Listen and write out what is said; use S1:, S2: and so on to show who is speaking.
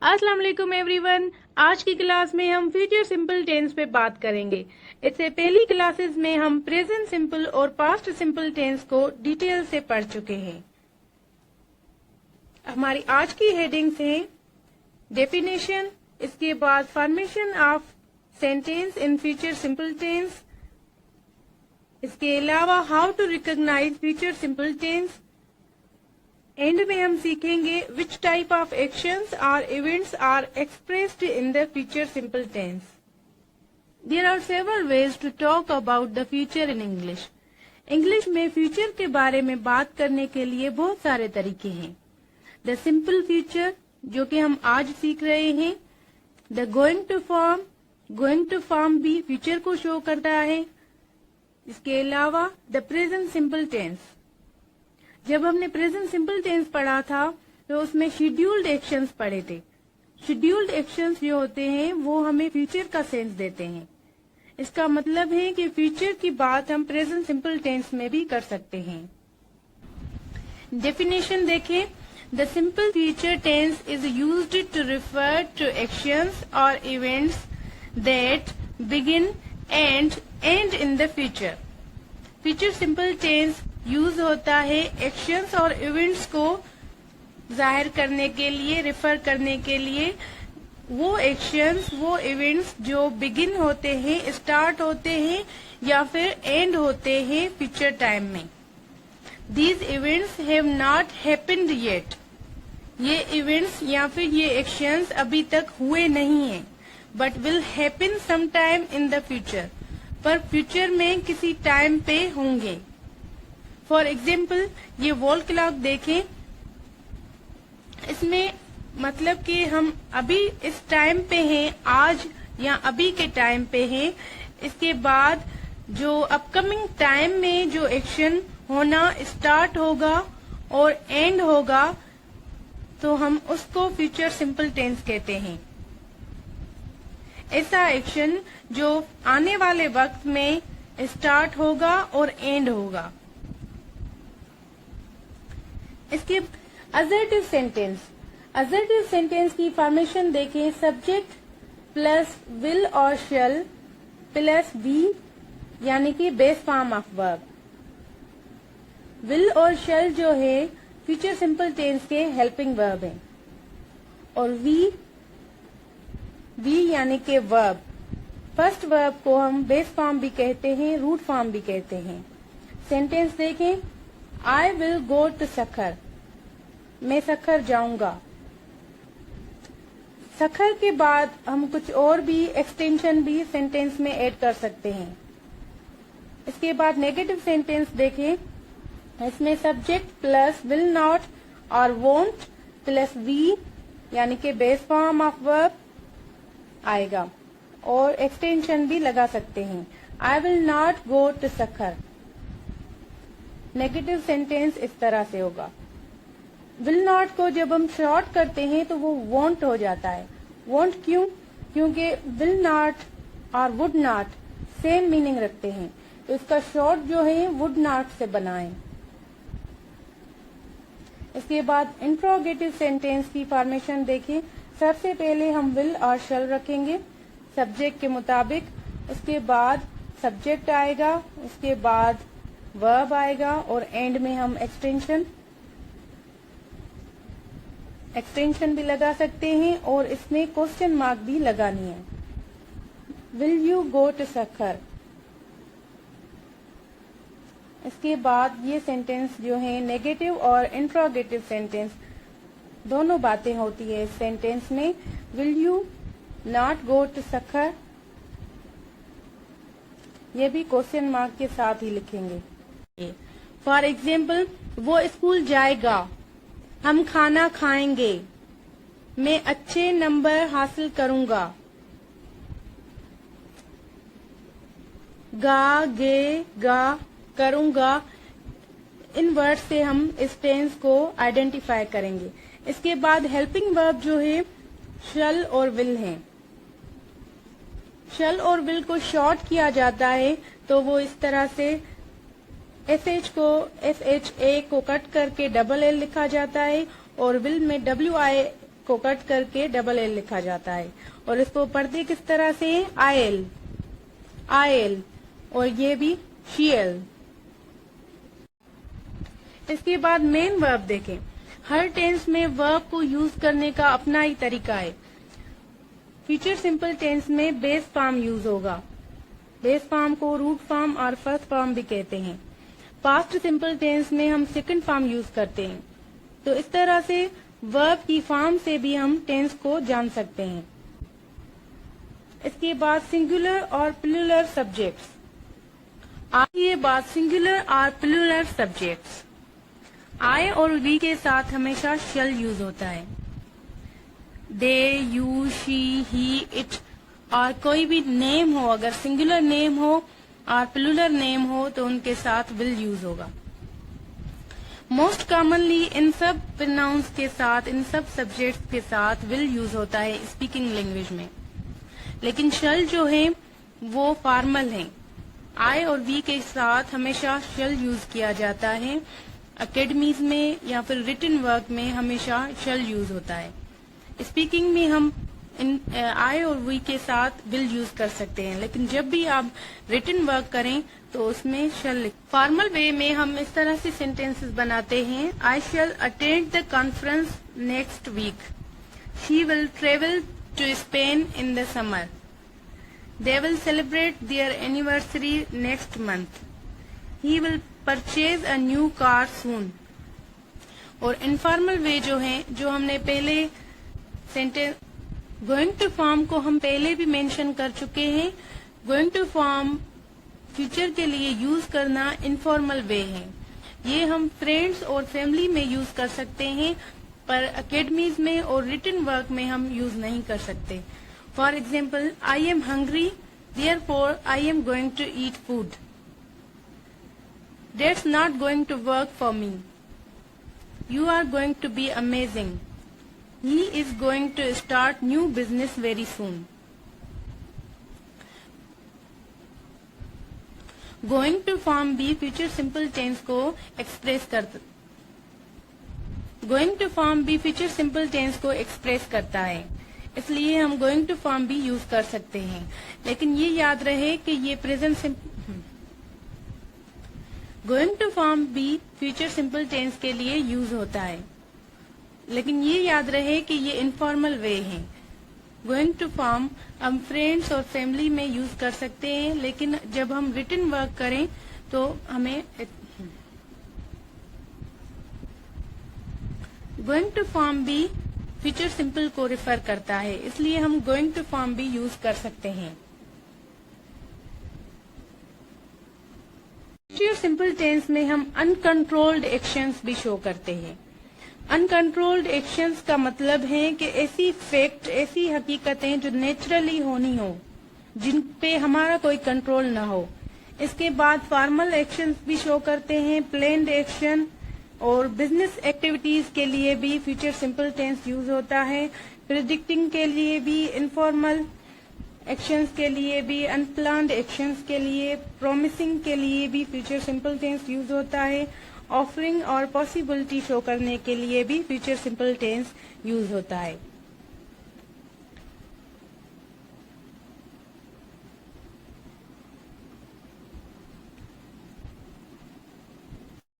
S1: अस्सलाम वालेकुम एवरीवन। आज की क्लास में हम फ्यूचर सिंपल टेंस पे बात करेंगे। इससे पहली क्लासेस में हम प्रेजेंट सिंपल और पास्ट सिंपल टेंस को डिटेल से पढ़ चुके हैं। हमारी आज की हेडिंग्स हैं डेफिनेशन, इसके बाद formation of sentence in future simple tense, इसके अलावा how to recognise future simple tense. End में हम सीखेंगे विच टाइप ऑफ एक्शंस और events are expressed in the future simple tense. There are several ways to talk about the future in English. English में future के बारे में बात करने के लिए बहुत सारे तरीके हैं। द सिंपल फ्यूचर, जो कि हम आज सीख रहे हैं। द गोइंग टू फॉर्म भी फ्यूचर को शो करता है। इसके अलावा द प्रेजेंट सिंपल टेंस। जब हमने प्रेजेंट सिंपल टेंस पढ़ा था तो उसमें शेड्यूल्ड एक्शंस पढ़े थे। शेड्यूल्ड एक्शंस जो होते हैं वो हमें फ्यूचर का सेंस देते हैं। इसका मतलब है कि फ्यूचर की बात हम प्रेजेंट सिंपल टेंस में भी कर सकते हैं। डेफिनेशन देखें। The simple future tense is used to refer to actions और events that begin and end in the future. Future simple tense use होता है एक्शंस और इवेंट्स को जाहिर करने के लिए, रेफर करने के लिए। वो एक्शंस, वो इवेंट्स जो बिगिन होते हैं, स्टार्ट होते हैं या फिर एंड होते हैं फ्यूचर टाइम में। These events have not happened yet. ये इवेंट्स या फिर ये एक्शंस अभी तक हुए नहीं हैं, but will happen some time in the future. पर फ्यूचर में किसी टाइम पे होंगे। फॉर एग्जाम्पल, ये वॉल क्लॉक देखें। इसमें मतलब कि हम अभी इस टाइम पे हैं, आज या अभी के टाइम पे हैं। इसके बाद जो अपकमिंग टाइम में जो एक्शन होना स्टार्ट होगा और एंड होगा तो हम उसको फ्यूचर सिंपल टेंस कहते हैं। ऐसा एक्शन जो आने वाले वक्त में स्टार्ट होगा और एंड होगा। इसके असर्टिव सेंटेंस। असर्टिव सेंटेंस की फॉर्मेशन देखें। सब्जेक्ट प्लस विल और शैल प्लस बी, यानी कि base form of verb. Will और शैल जो है फ्यूचर सिंपल टेंस के हेल्पिंग वर्ब हैं। और वी यानी कि वर्ब। फर्स्ट वर्ब को हम बेस फॉर्म भी कहते हैं, रूट फॉर्म भी कहते हैं। सेंटेंस देखें। I will go to Sukkur. मैं सखर जाऊंगा। सखर के बाद हम कुछ और भी एक्सटेंशन भी सेंटेंस में ऐड कर सकते हैं। इसके बाद नेगेटिव सेंटेंस देखें। इसमें सब्जेक्ट प्लस विल नॉट और वोंट प्लस वी, यानी कि बेस फॉर्म ऑफ वर्ब आएगा और एक्सटेंशन भी लगा सकते हैं। I will not go to Sukkur. Negative sentence इस तरह से होगा। विल नॉट को जब हम शॉर्ट करते हैं तो वो वॉन्ट हो जाता है। वॉन्ट क्यों? क्योंकि विल नॉट और वुड नॉट सेम मीनिंग रखते हैं, तो इसका शॉर्ट जो है वुड नॉट से बनाएं। इसके बाद इंट्रोगेटिव सेंटेंस की फॉर्मेशन देखें। सबसे पहले हम विल और शैल रखेंगे सब्जेक्ट के मुताबिक। उसके बाद सब्जेक्ट आएगा, उसके बाद वर्ब आएगा और एंड में हम एक्सटेंशन भी लगा सकते हैं और इसमें क्वेश्चन मार्क भी लगानी है। Will you go to Sukkur. इसके बाद ये सेंटेंस जो है नेगेटिव और इंट्रोगेटिव सेंटेंस दोनों बातें होती है इस सेंटेंस में। Will you not go to Sukkur, ये भी क्वेश्चन मार्क के साथ ही लिखेंगे। फॉर एग्जाम्पल, वो स्कूल जाएगा। हम खाना खाएंगे। मैं अच्छे नंबर हासिल करूंगा। गा करूंगा। इन वर्ड से हम इस टेंस को आइडेंटिफाई करेंगे। इसके बाद हेल्पिंग वर्ब जो है शल और विल हैं। शल और विल को शॉर्ट किया जाता है तो वो इस तरह से SH को कट करके डबल L लिखा जाता है और विल में WI को कट करके डबल एल लिखा जाता है, और इसको पढ़ते किस तरह से, आयल, आयल, और ये भी शीएल। इसके बाद मेन वर्ब देखें। हर टेंस में वर्ब को यूज करने का अपना ही तरीका है। फ्यूचर सिंपल टेंस में बेस फॉर्म यूज होगा। बेस फॉर्म को रूट फॉर्म और फर्स्ट फॉर्म भी कहते हैं। पास्ट सिंपल टेंस में हम सेकंड फॉर्म यूज करते हैं। तो इस तरह से वर्ब की फॉर्म से भी हम टेंस को जान सकते हैं। इसके बाद सिंगुलर और प्लूरल सब्जेक्ट्स। आइए बात सिंगुलर और प्लूरल सब्जेक्ट्स। आई और वी के साथ हमेशा शल यूज होता है। दे, यू, शी, ही, इट, और कोई भी नेम हो, अगर सिंगुलर नेम हो और प्लूरल नेम हो तो उनके साथ विल यूज होगा। मोस्ट कॉमनली इन सब प्रोनाउंस के साथ, इन सब सब्जेक्ट्स के साथ विल यूज होता है स्पीकिंग लैंग्वेज में। लेकिन शल जो है वो फॉर्मल है। आई और वी के साथ हमेशा शल यूज किया जाता है। एकेडमीज में या फिर रिटन वर्क में हमेशा शल यूज होता है। स्पीकिंग में हम इन आई और वी के साथ विल यूज कर सकते हैं, लेकिन जब भी आप रिटन वर्क करें तो उसमें शल। फॉर्मल वे में हम इस तरह से सेंटेंसेस बनाते हैं। I shall attend the conference next week. She will travel to Spain in the summer. They will celebrate their anniversary next month. He will purchase a new car soon. और informal वे जो है, जो हमने पहले sentence going to form को हम पहले भी मेंशन कर चुके हैं। गोइंग टू फॉर्म फ्यूचर के लिए यूज करना इनफॉर्मल वे है। ये हम फ्रेंड्स और फैमिली में यूज कर सकते हैं, पर एकेडमीज में और रिटन वर्क में हम यूज नहीं कर सकते। For example, I am hungry, therefore I am going to eat food. That's not going to work for me. You are going to be amazing. He is going to start new business very soon. Going to form भी future simple tense को express करता है, इसलिए हम going to form भी use कर सकते हैं। लेकिन ये याद रहे कि ये प्रेजेंट गोइंग टू फॉर्म भी फ्यूचर सिंपल टेंस के लिए यूज होता है, लेकिन ये याद रहे कि ये इनफॉर्मल वे है। गोइंग टू फॉर्म हम फ्रेंड्स और फैमिली में यूज कर सकते हैं, लेकिन जब हम रिटन वर्क करें तो हमें गोइंग टू फॉर्म भी फ्यूचर सिंपल को रिफर करता है, इसलिए हम गोइंग टू फॉर्म भी यूज कर सकते हैं। फ्यूचर सिंपल टेंस में हम अनकंट्रोल्ड एक्शंस भी शो करते हैं। अनकंट्रोल्ड एक्शंस का मतलब है कि ऐसी फैक्ट, ऐसी हकीकतें जो नेचुरली होनी हो, जिन पे हमारा कोई कंट्रोल ना हो। इसके बाद फॉर्मल एक्शंस भी शो करते हैं, प्लान्ड एक्शन, और बिजनेस एक्टिविटीज के लिए भी फ्यूचर सिंपल टेंस यूज होता है। प्रिडिक्टिंग के लिए भी, इनफॉर्मल एक्शंस के लिए भी, अनप्लान्ड एक्शंस के लिए, प्रॉमिसिंग के लिए भी फ्यूचर सिंपल टेंस यूज होता है। ऑफरिंग और पॉसिबिलिटी शो करने के लिए भी फ्यूचर सिंपल टेंस यूज होता है।